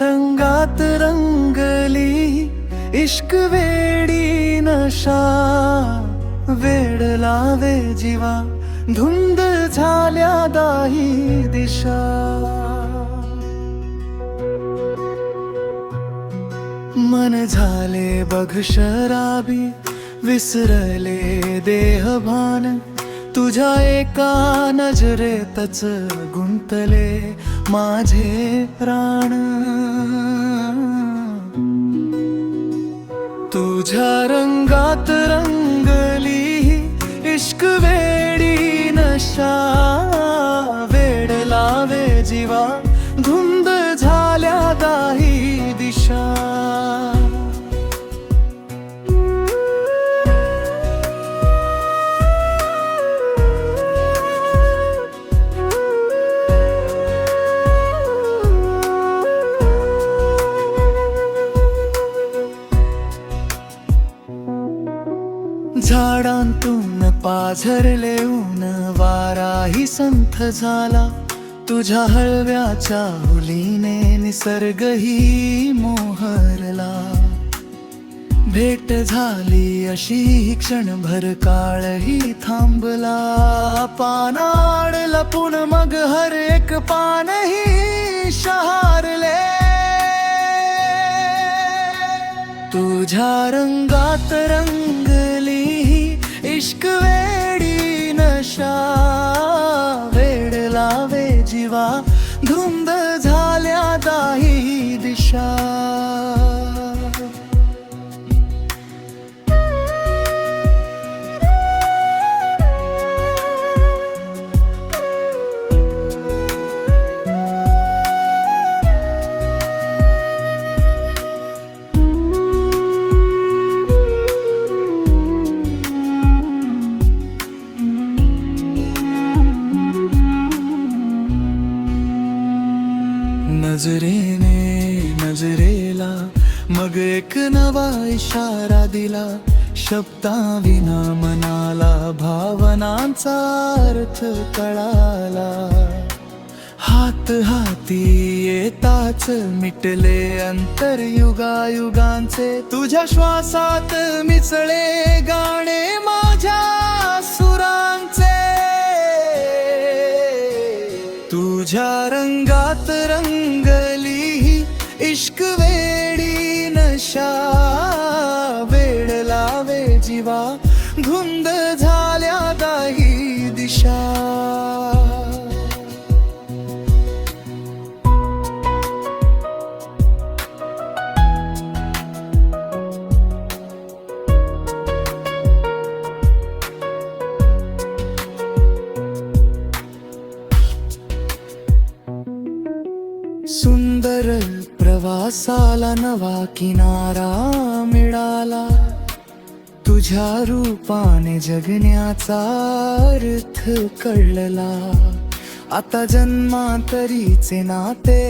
रंगात रंगली इश्क वेडी नशा, वेड लावे जीवा धुंद झाल्या दाही दिशा. मन झाले बघ शराबी, विसरले देहभान, तुझ्या एका नजरेतच गुंतले माझे प्राण. तुझ्या रंगात रंगली इश्क वेडी नशा, वेड लावे जीवा धुंद झाल्या दाही दिशा. झाडांतून पाझरले ऊन, वाराही संथ झाला, तुझ्या हळव्याच्या हुलीने निसर्गही मोहरला. भेट झाली अशी क्षणभर काळही थांबला, पानाड लपून मग हर एक पानही शहारले. तुझ्या रंगात रंगली इश्क वेडी नशा, वेड लावे जीवा धुंद झाल्या दाही दिशा. नजरेने नजरेला मग एक नवा इशारा दिला, शब्दाविना मनाला भावनांचा अर्थ कळाला. हात हाती येताच मिटले अंतर युगायुगांचे, तुझ्या श्वासात मिसळे गाणे माझ्या सुरांचे. तुझ्या रंगात रंगली इश्क वेडी नशा, वेड लावे जीवा धुंद झाल्या दाही दिशा. सुंदर प्रवासाला नवा किनारा मिळाला, तुझ्या रूपाने जगण्याचा अर्थ कळला. आता जन्मांतरीचे नाते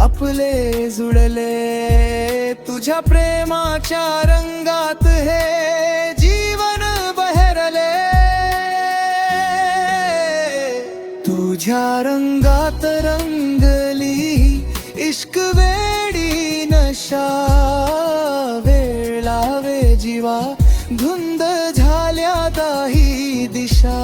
आपले जुळले, तुझ्या प्रेमाच्या रंगात हे जीवन बहरले. तुझ्या रंगात रंगली इश्क वेडी नशा, वेड लावे जीवा धुंद झाल्या दाही दिशा.